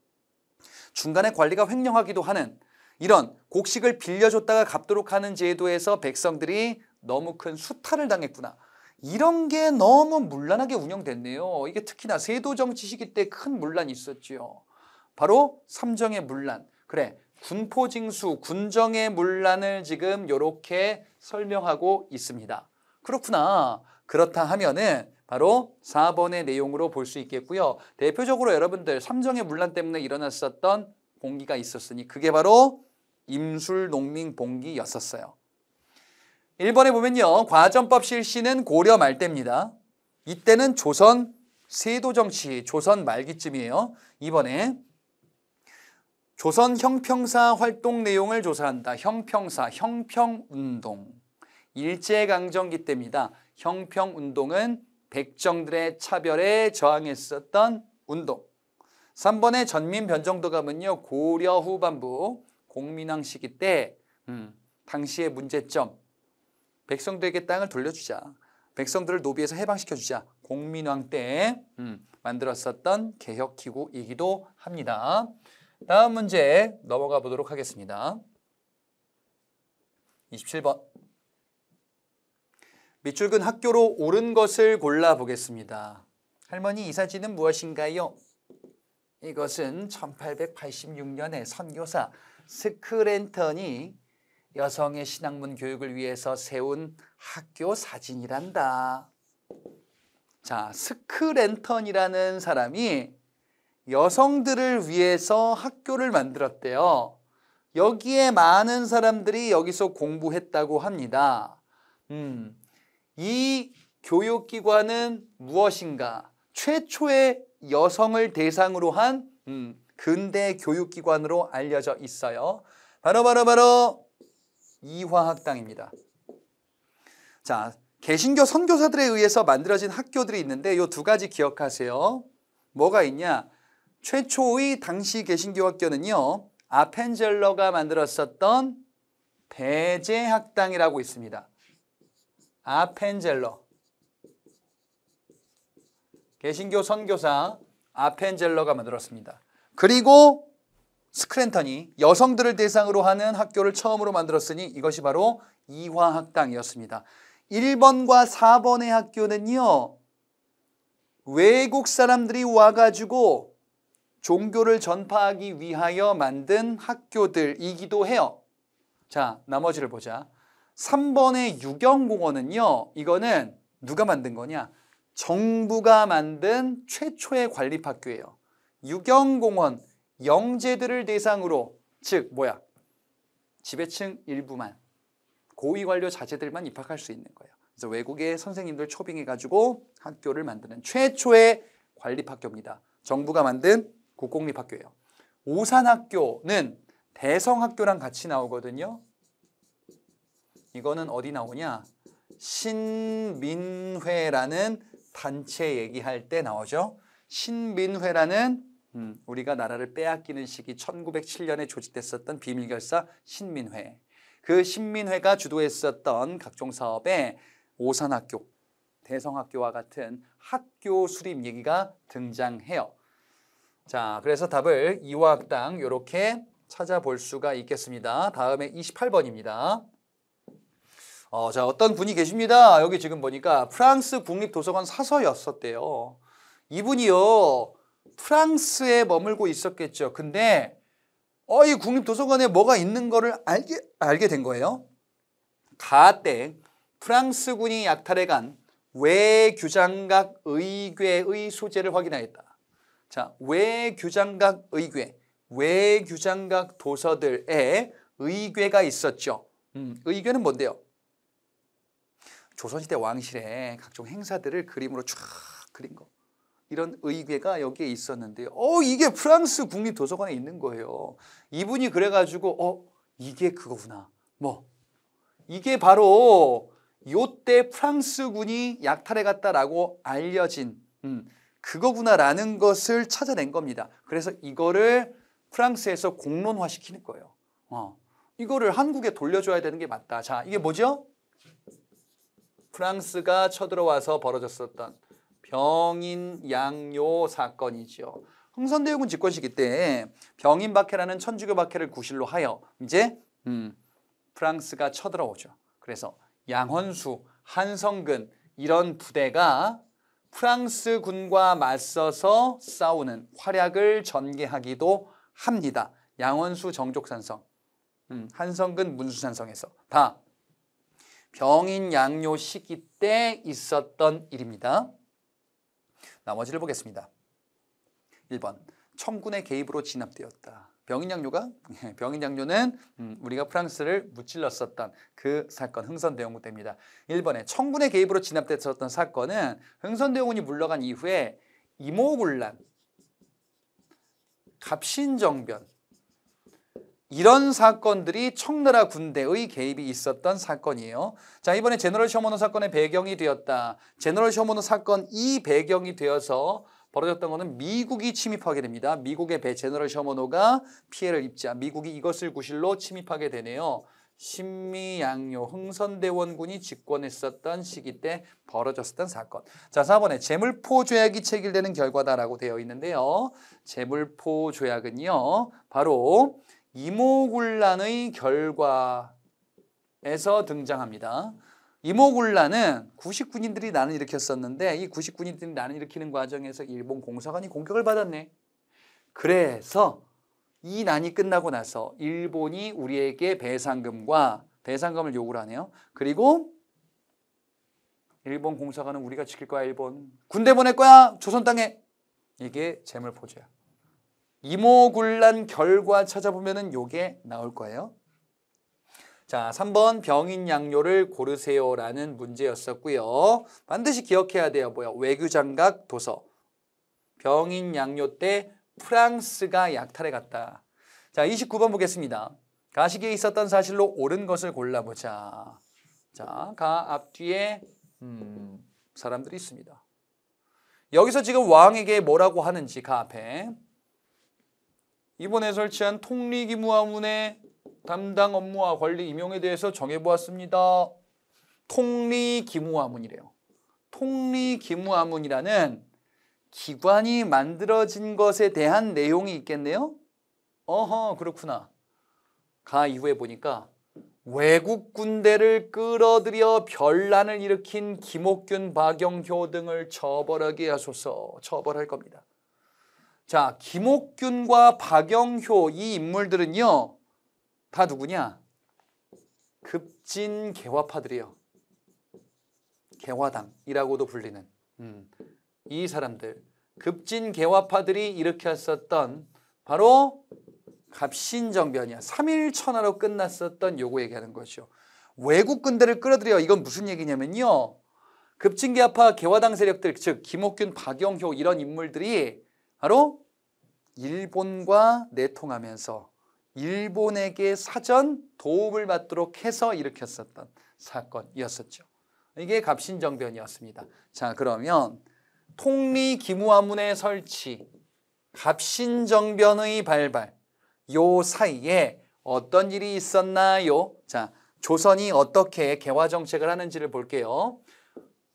중간에 관리가 횡령하기도 하는 이런 곡식을 빌려줬다가 갚도록 하는 제도에서 백성들이 너무 큰 수탈을 당했구나. 이런 게 너무 문란하게 운영됐네요. 이게 특히나 세도정치 시기 때 큰 문란이 있었죠. 바로 삼정의 문란. 그래, 군포징수, 군정의 문란을 지금 이렇게 설명하고 있습니다. 그렇구나. 그렇다 하면은 바로 4번의 내용으로 볼 수 있겠고요. 대표적으로 여러분들 삼정의 문란 때문에 일어났었던 봉기가 있었으니 그게 바로 임술농민봉기였었어요. 1번에 보면요. 과전법 실시는 고려 말때입니다. 이때는 조선 세도정치, 조선 말기쯤이에요. 2번에 조선 형평사 활동 내용을 조사한다. 형평사, 형평운동. 일제강점기 때입니다. 형평운동은 백정들의 차별에 저항했었던 운동. 3번의 전민변정도 가면요. 고려 후반부 공민왕 시기 때 당시의 문제점. 백성들에게 땅을 돌려주자. 백성들을 노비에서 해방시켜주자. 공민왕 때 만들었었던 개혁기구이기도 합니다. 다음 문제 넘어가 보도록 하겠습니다. 27번. 밑줄 근 학교로 옳은 것을 골라보겠습니다. 할머니, 이 사진은 무엇인가요? 이것은 1886년에 선교사 스크랜턴이 여성의 신학문 교육을 위해서 세운 학교 사진이란다. 자, 스크랜턴이라는 사람이 여성들을 위해서 학교를 만들었대요. 여기에 많은 사람들이 여기서 공부했다고 합니다. 이 교육기관은 무엇인가? 최초의 여성을 대상으로 한 근대 교육기관으로 알려져 있어요. 바로 이화학당입니다. 자, 개신교 선교사들에 의해서 만들어진 학교들이 있는데 이 두 가지 기억하세요. 뭐가 있냐? 최초의 당시 개신교 학교는요. 아펜젤러가 만들었었던 배제학당이라고 있습니다. 아펜젤러. 개신교 선교사 아펜젤러가 만들었습니다. 그리고 스크랜턴이 여성들을 대상으로 하는 학교를 처음으로 만들었으니 이것이 바로 이화학당이었습니다. 1번과 4번의 학교는요. 외국 사람들이 와가지고 종교를 전파하기 위하여 만든 학교들이기도 해요. 자, 나머지를 보자. 3번의 유경공원은요. 이거는 누가 만든 거냐? 정부가 만든 최초의 관립학교예요. 유경공원, 영재들을 대상으로, 즉 지배층 일부만, 고위관료 자제들만 입학할 수 있는 거예요. 그래서 외국의 선생님들 초빙해가지고 학교를 만드는 최초의 관립학교입니다. 정부가 만든 국공립학교예요. 오산학교는 대성학교랑 같이 나오거든요. 이거는 어디 나오냐? 신민회라는 단체 얘기할 때 나오죠. 신민회라는 우리가 나라를 빼앗기는 시기 1907년에 조직됐었던 비밀결사 신민회. 그 신민회가 주도했었던 각종 사업에 오산학교, 대성학교와 같은 학교 수립 얘기가 등장해요. 자, 그래서 답을 이화학당 이렇게 찾아볼 수가 있겠습니다. 다음에 28번입니다. 자, 어떤 분이 계십니다. 여기 지금 보니까 프랑스 국립도서관 사서였었대요. 이분이요. 프랑스에 머물고 있었겠죠. 근데 이 국립도서관에 뭐가 있는 거를 알게 된 거예요. 가때 프랑스군이 약탈해간 외규장각 의궤의 소재를 확인하였다. 자, 외규장각 의궤, 외규장각 도서들에 의궤가 있었죠. 의궤는 뭔데요? 조선시대 왕실의 각종 행사들을 그림으로 쫙 그린 거. 이런 의궤가 여기에 있었는데요. 이게 프랑스 국립도서관에 있는 거예요. 이분이 그래가지고 이게 그거구나. 이게 바로 요때 프랑스군이 약탈해 갔다라고 알려진 그거구나라는 것을 찾아낸 겁니다. 그래서 이거를 프랑스에서 공론화시키는 거예요. 이거를 한국에 돌려줘야 되는 게 맞다. 자, 이게 뭐죠? 프랑스가 쳐들어와서 벌어졌었던 병인 양요 사건이죠. 흥선대원군 집권 시기 때 병인박해라는 천주교 박해를 구실로 하여 이제 프랑스가 쳐들어오죠. 그래서 양헌수, 한성근 이런 부대가 프랑스 군과 맞서서 싸우는 활약을 전개하기도 합니다. 양헌수 정족산성, 한성근 문수산성에서 다 병인 양요 시기 때 있었던 일입니다. 나머지를 보겠습니다. 1번 청군의 개입으로 진압되었다. 병인양요는 우리가 프랑스를 무찔렀었던 그 사건 흥선대원군 때입니다. 1번에 청군의 개입으로 진압됐었던 사건은 흥선대원군이 물러간 이후에 이모군란, 갑신정변 이런 사건들이 청나라 군대의 개입이 있었던 사건이에요. 자, 이번에 제너럴 셔머너 사건의 배경이 되었다. 제너럴 셔머너 사건 이 배경이 되어서 벌어졌던 것은 미국이 침입하게 됩니다. 미국의 제너럴 셔머너가 피해를 입자 미국이 이것을 구실로 침입하게 되네요. 신미양요 흥선대원군이 집권했었던 시기 때 벌어졌었던 사건. 자, 4번에 제물포 조약이 체결되는 결과다라고 되어 있는데요. 제물포 조약은요, 바로 이모군란의 결과에서 등장합니다. 이모군란은 구식군인들이 난을 일으켰었는데 이 구식군인들이 난을 일으키는 과정에서 일본 공사관이 공격을 받았네. 그래서 이 난이 끝나고 나서 일본이 우리에게 배상금을 요구를 하네요. 그리고 일본 공사관은 우리가 지킬 거야. 일본 군대 보낼 거야. 조선 땅에. 이게 제물포조야. 이모군란 결과 찾아보면은 요게 나올 거예요. 자, 3번 병인양요를 고르세요라는 문제였었고요. 반드시 기억해야 돼요. 외교장각 도서. 병인양요 때 프랑스가 약탈해 갔다. 자, 29번 보겠습니다. 가시기에 있었던 사실로 옳은 것을 골라보자. 자, 가 앞뒤에 사람들이 있습니다. 여기서 지금 왕에게 뭐라고 하는지 가 앞에 이번에 설치한 통리기무화문의 담당 업무와 권리 임용에 대해서 정해보았습니다. 통리기무화문이래요. 통리기무화문이라는 기관이 만들어진 것에 대한 내용이 있겠네요. 그렇구나. 가 이후에 보니까 외국 군대를 끌어들여 변란을 일으킨 김옥균, 박영효 등을 처벌하게 하소서. 처벌할 겁니다. 자, 김옥균과 박영효 이 인물들은요, 다 누구냐? 급진개화파들이에요. 개화당이라고도 불리는 이 사람들, 급진개화파들이 일으켰었던 바로 갑신정변이야. 3.1천하로 끝났었던 요거 얘기하는 거죠. 외국 군대를 끌어들여. 이건 무슨 얘기냐면요, 급진개화파 개화당 세력들, 즉 김옥균, 박영효 이런 인물들이 바로 일본과 내통하면서 일본에게 사전 도움을 받도록 해서 일으켰었던 사건이었었죠. 이게 갑신정변이었습니다. 자, 그러면 통리기무화문의 설치, 갑신정변의 발발, 요 사이에 어떤 일이 있었나요? 자, 조선이 어떻게 개화정책을 하는지를 볼게요.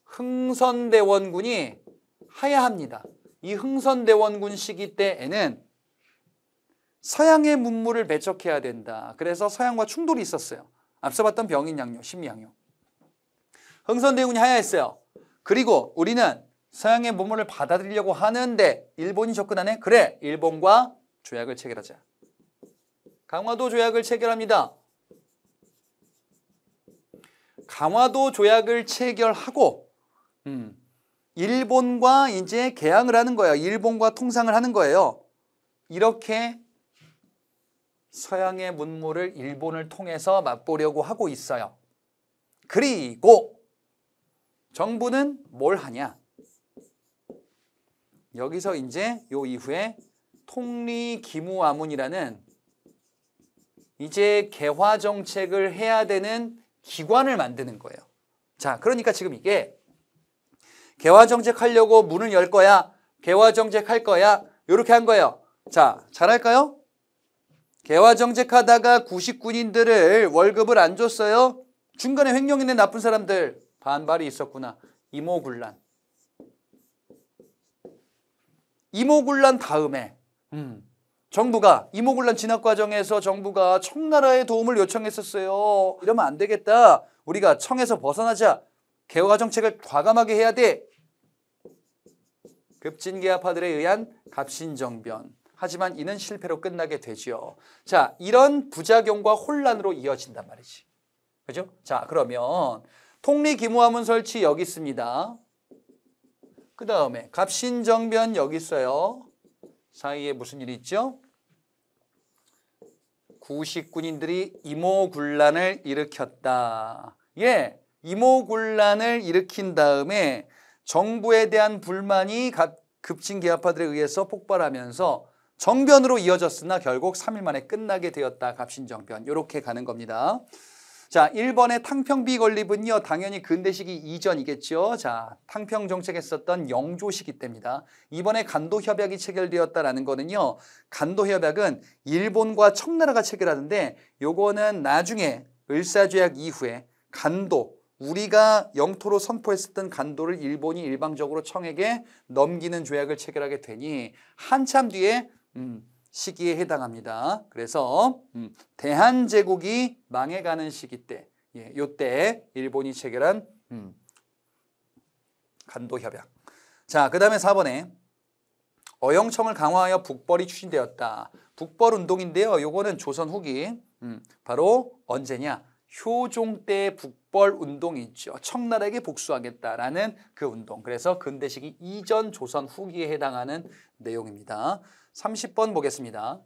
흥선대원군이 하야합니다. 이 흥선대원군 시기 때에는 서양의 문물을 배척해야 된다. 그래서 서양과 충돌이 있었어요. 앞서 봤던 병인양요, 신미양요. 흥선대원군이 하야했어요. 그리고 우리는 서양의 문물을 받아들이려고 하는데 일본이 접근하네? 그래, 일본과 조약을 체결하자. 강화도 조약을 체결합니다. 강화도 조약을 체결하고 일본과 이제 계약을 하는 거예요. 일본과 통상을 하는 거예요. 이렇게 서양의 문물을 일본을 통해서 맛보려고 하고 있어요. 그리고 정부는 뭘 하냐? 여기서 이제 요 이후에 통리기무아문이라는 이제 개화 정책을 해야 되는 기관을 만드는 거예요. 자, 그러니까 지금 이게 개화 정책 하려고 문을 열 거야. 개화 정책 할 거야. 이렇게 한 거예요. 자, 잘할까요? 개화 정책 하다가 구식군인들을 월급을 안 줬어요. 중간에 횡령 있는 나쁜 사람들 반발이 있었구나. 이모군란. 이모군란 다음에 정부가 이모군란 진압 과정에서 정부가 청나라의 도움을 요청했었어요. 이러면 안 되겠다. 우리가 청에서 벗어나자. 개화 정책을 과감하게 해야 돼. 급진개화파들에 의한 갑신정변. 하지만 이는 실패로 끝나게 되죠. 자, 이런 부작용과 혼란으로 이어진단 말이지. 그죠? 자, 그러면 통리기무아문 설치 여기 있습니다. 그 다음에 갑신정변 여기 있어요. 사이에 무슨 일이 있죠? 구식군인들이 이모군란을 일으켰다. 예, 이모군란을 일으킨 다음에 정부에 대한 불만이 급진개화파들에 의해서 폭발하면서 정변으로 이어졌으나 결국 3일 만에 끝나게 되었다. 갑신정변. 이렇게 가는 겁니다. 자, 1번의 탕평비 건립은요, 당연히 근대 시기 이전이겠죠. 자, 탕평 정책했었던 영조 시기 때입니다. 이번에 간도협약이 체결되었다라는 거는요, 간도협약은 일본과 청나라가 체결하는데 요거는 나중에 을사조약 이후에 간도, 우리가 영토로 선포했었던 간도를 일본이 일방적으로 청에게 넘기는 조약을 체결하게 되니 한참 뒤에 시기에 해당합니다. 그래서 대한제국이 망해가는 시기 때, 예, 요때 일본이 체결한 간도협약. 자, 그 다음에 4번에 어영청을 강화하여 북벌이 추진되었다. 북벌운동인데요. 요거는 조선 후기, 바로 언제냐? 효종 때 북벌운동이 있죠. 청나라에게 복수하겠다라는 그 운동. 그래서 근대시기 이전 조선 후기에 해당하는 내용입니다. 30번 보겠습니다.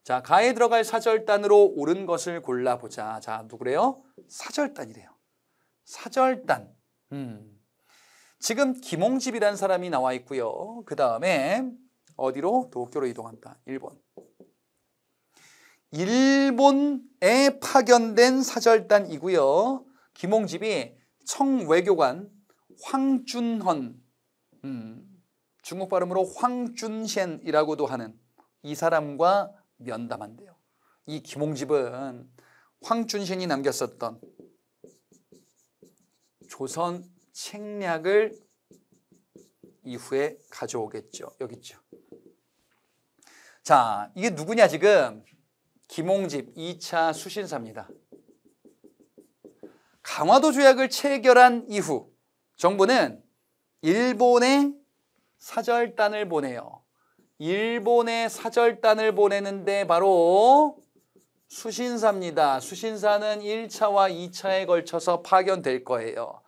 자, 가에 들어갈 사절단으로 옳은 것을 골라보자. 자, 누구래요? 사절단이래요. 사절단. 지금 김홍집이라는 사람이 나와 있고요. 그 다음에 어디로? 도쿄로 이동한다. 일본. 일본에 파견된 사절단이고요. 김홍집이 청외교관 황준헌, 중국 발음으로 황준셴이라고도 하는 이 사람과 면담한대요. 이 김홍집은 황준셴이 남겼었던 조선 책략을 이후에 가져오겠죠. 여기 있죠. 자, 이게 누구냐 지금? 김홍집 2차 수신사입니다. 강화도 조약을 체결한 이후 정부는 일본에 사절단을 보내요. 일본에 사절단을 보내는데 바로 수신사입니다. 수신사는 1차와 2차에 걸쳐서 파견될 거예요.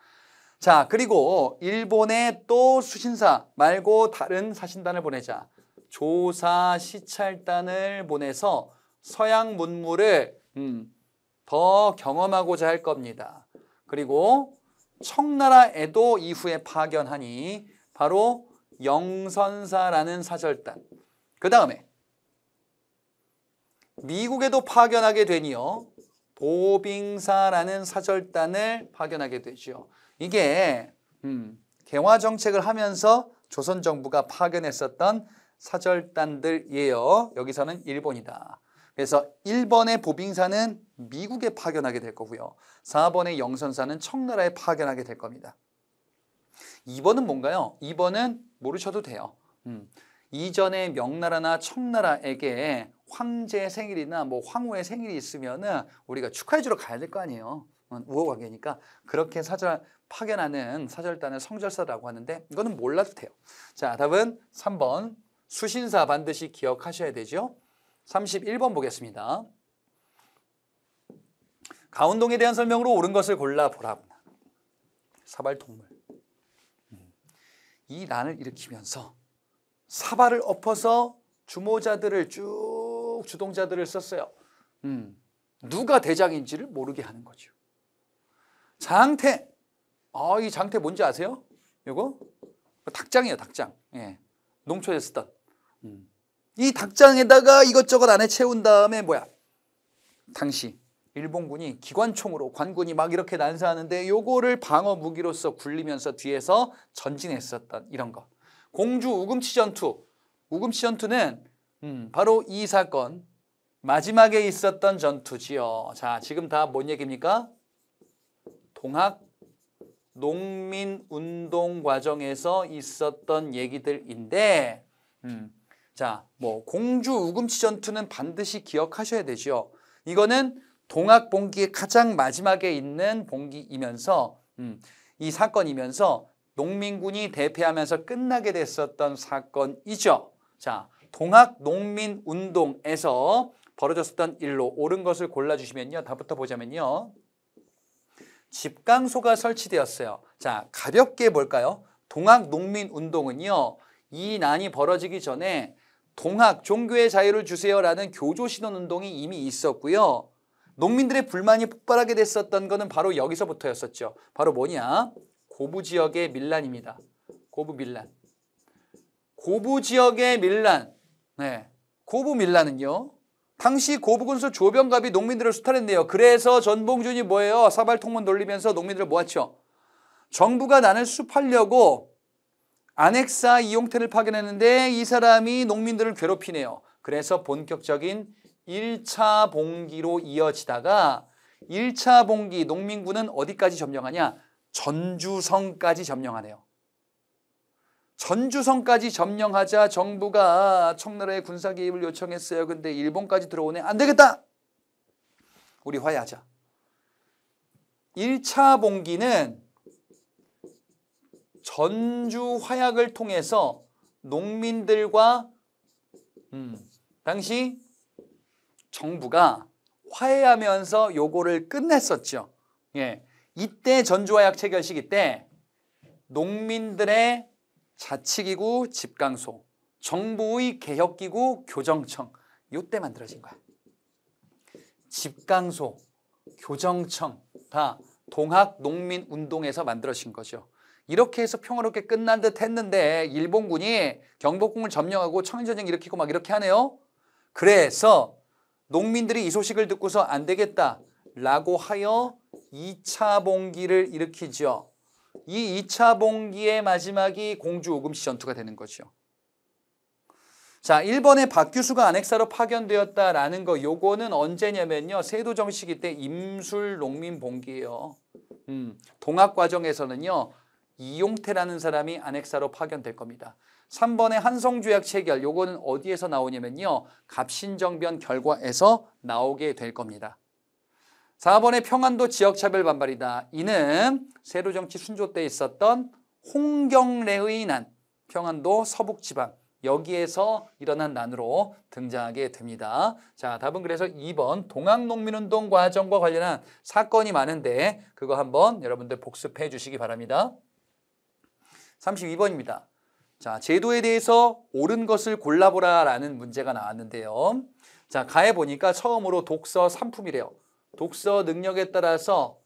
자, 그리고 일본에 또 수신사 말고 다른 사신단을 보내자. 조사 시찰단을 보내서 서양 문물을 더 경험하고자 할 겁니다. 그리고 청나라에도 이후에 파견하니 바로 영선사라는 사절단. 그 다음에 미국에도 파견하게 되니요. 도빙사라는 사절단을 파견하게 되죠. 이게 개화 정책을 하면서 조선 정부가 파견했었던 사절단들이에요. 여기서는 일본이다. 그래서 1번의 보빙사는 미국에 파견하게 될 거고요. 4번의 영선사는 청나라에 파견하게 될 겁니다. 2번은 뭔가요? 2번은 모르셔도 돼요. 이전에 명나라나 청나라에게 황제 생일이나 뭐 황후의 생일이 있으면은 우리가 축하해주러 가야 될 거 아니에요. 우호관계니까 그렇게 파견하는 사절단을 성절사라고 하는데 이거는 몰라도 돼요. 자, 답은 3번 수신사 반드시 기억하셔야 되죠. 31번 보겠습니다. 가운동에 대한 설명으로 옳은 것을 골라보라. 사발통물. 이 난을 일으키면서 사발을 엎어서 주모자들을 쭉 주동자들을 썼어요. 누가 대장인지를 모르게 하는 거죠. 장태. 이 장태 뭔지 아세요? 이거 닭장이에요, 닭장. 예. 농촌에 쓰던. 이 닭장에다가 이것저것 안에 채운 다음에 뭐야? 당시 일본군이 기관총으로 관군이 막 이렇게 난사하는데 요거를 방어 무기로서 굴리면서 뒤에서 전진했었던 이런 거. 공주 우금치 전투. 우금치 전투는 바로 이 사건 마지막에 있었던 전투지요. 자, 지금 다 뭔 얘기입니까? 동학 농민운동 과정에서 있었던 얘기들인데 자, 뭐 공주 우금치 전투는 반드시 기억하셔야 되죠. 이거는 동학 봉기의 가장 마지막에 있는 봉기이면서 이 사건이면서 농민군이 대패하면서 끝나게 됐었던 사건이죠. 자, 동학 농민운동에서 벌어졌었던 일로 옳은 것을 골라주시면요. 답부터 보자면요. 집강소가 설치되었어요. 자, 가볍게 볼까요? 동학 농민운동은요. 이 난이 벌어지기 전에 동학 종교의 자유를 주세요라는 교조신원운동이 이미 있었고요. 농민들의 불만이 폭발하게 됐었던 것은 바로 여기서부터였었죠. 바로 뭐냐? 고부 지역의 밀란입니다. 고부 밀란. 고부 지역의 밀란. 네. 고부 밀란은요. 당시 고부군수 조병갑이 농민들을 수탈했네요. 그래서 전봉준이 뭐예요? 사발통문 돌리면서 농민들을 모았죠. 정부가 난을 수습하려고 안핵사 이용태를 파견했는데 이 사람이 농민들을 괴롭히네요. 그래서 본격적인 1차 봉기로 이어지다가 1차 봉기 농민군은 어디까지 점령하냐? 전주성까지 점령하네요. 전주성까지 점령하자 정부가 청나라의 군사 개입을 요청했어요. 근데 일본까지 들어오네. 안 되겠다. 우리 화해하자. 1차 봉기는 전주 화약을 통해서 농민들과 당시 정부가 화해하면서 요거를 끝냈었죠. 예. 이때 전주화약 체결 시기 때 농민들의 자치기구 집강소, 정부의 개혁기구 교정청 요때 만들어진 거야. 집강소, 교정청 다 동학농민운동에서 만들어진 거죠. 이렇게 해서 평화롭게 끝난 듯 했는데 일본군이 경복궁을 점령하고 청일전쟁 일으키고 막 이렇게 하네요. 그래서 농민들이 이 소식을 듣고서 안 되겠다라고 하여 2차 봉기를 일으키죠. 이 2차 봉기의 마지막이 공주 우금치 전투가 되는 거죠. 자, 일본의 박규수가 안핵사로 파견되었다라는 거 요거는 언제냐면요. 세도정 시기 때 임술 농민 봉기예요. 동학 과정에서는요. 이용태라는 사람이 안핵사로 파견될 겁니다. 3번의 한성조약 체결 요거는 어디에서 나오냐면요. 갑신정변 결과에서 나오게 될 겁니다. 4번의 평안도 지역차별 반발이다. 이는 세로정치 순조 때 있었던 홍경래의 난, 평안도 서북지방 여기에서 일어난 난으로 등장하게 됩니다. 자, 답은 그래서 2번 동학농민운동 과정과 관련한 사건이 많은데 그거 한번 여러분들 복습해 주시기 바랍니다. 32번입니다. 자, 제도에 대해서 옳은 것을 골라보라 라는 문제가 나왔는데요. 자, 가해 보니까 처음으로 독서 3품이래요. 독서 능력에 따라서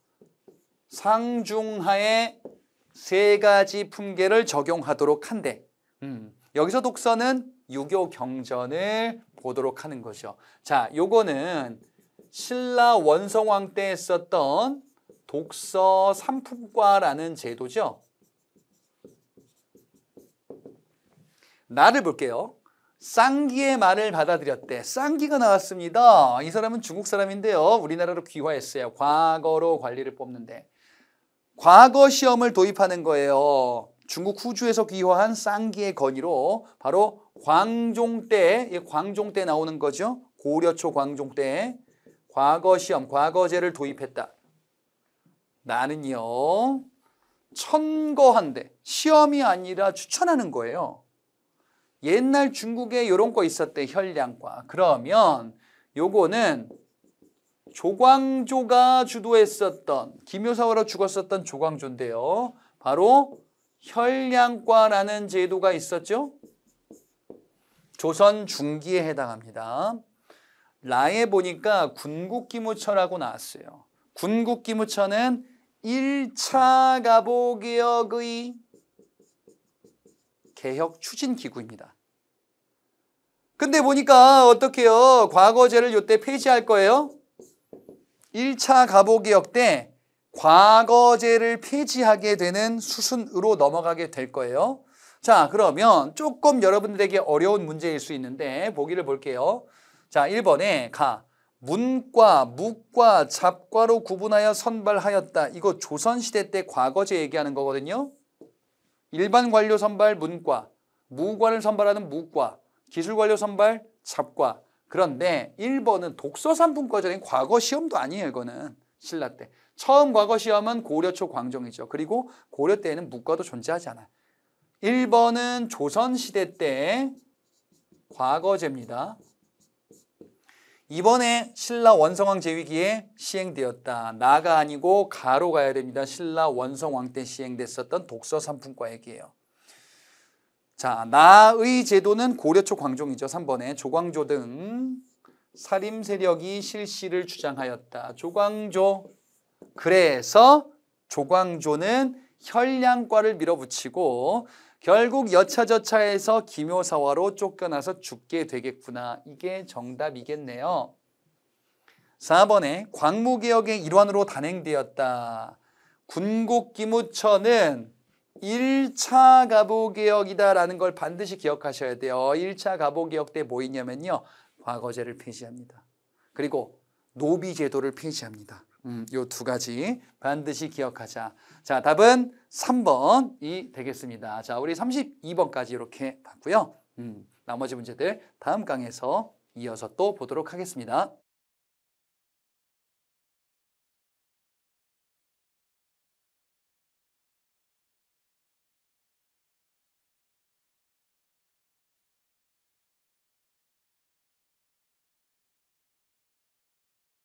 상중하의 3가지 품계를 적용하도록 한대. 여기서 독서는 유교 경전을 보도록 하는 거죠. 자, 요거는 신라 원성왕 때 썼던 독서 3품과라는 제도죠. 나를 볼게요. 쌍기의 말을 받아들였대. 쌍기가 나왔습니다. 이 사람은 중국 사람인데요. 우리나라로 귀화했어요. 과거로 관리를 뽑는데. 과거 시험을 도입하는 거예요. 중국 후주에서 귀화한 쌍기의 건의로 바로 광종 때, 광종 때 나오는 거죠. 고려 초 광종 때 과거 시험, 과거제를 도입했다. 나는요. 천거한대. 시험이 아니라 추천하는 거예요. 옛날 중국에 이런 거 있었대. 혈량과. 그러면 요거는 조광조가 주도했었던 김효사화로 죽었었던 조광조인데요. 바로 혈량과라는 제도가 있었죠. 조선 중기에 해당합니다. 라에 보니까 군국기무처라고 나왔어요. 군국기무처는 1차 가보개혁의 개혁 추진 기구입니다. 근데 보니까 어떻게요? 과거제를 이때 폐지할 거예요. 1차 가보개혁 때 과거제를 폐지하게 되는 수순으로 넘어가게 될 거예요. 자, 그러면 조금 여러분들에게 어려운 문제일 수 있는데 보기를 볼게요. 자, 1번에 문과, 묵과, 잡과로 구분하여 선발하였다. 이거 조선시대 때 과거제 얘기하는 거거든요. 일반 관료 선발 문과, 무관을 선발하는 무과, 기술관료 선발 잡과. 그런데 1번은 독서 3분과정인 과거 시험도 아니에요. 이거는 신라 때. 처음 과거 시험은 고려 초 광종이죠. 그리고 고려 때에는 무과도 존재하지 않아요. 1번은 조선시대 때 과거제입니다. 이번에 신라 원성왕 제위기에 시행되었다. 나가 아니고 가로 가야 됩니다. 신라 원성왕 때 시행됐었던 독서 3분과 얘기예요. 자, 나의 제도는 고려 초 광종이죠. 3번에 조광조 등 살림 세력이 실시를 주장하였다. 조광조. 그래서 조광조는 혈량과를 밀어붙이고 결국 여차저차해서 기묘사화로 쫓겨나서 죽게 되겠구나. 이게 정답이겠네요. 4번에 광무개혁의 일환으로 단행되었다. 군국기무처는 1차 가보개혁이다라는 걸 반드시 기억하셔야 돼요. 1차 가보개혁 때 뭐 있냐면요. 과거제를 폐지합니다. 그리고 노비제도를 폐지합니다. 요 두 가지 반드시 기억하자. 자, 답은 3번이 되겠습니다. 자, 우리 32번까지 이렇게 봤고요. 나머지 문제들 다음 강에서 이어서 또 보도록 하겠습니다.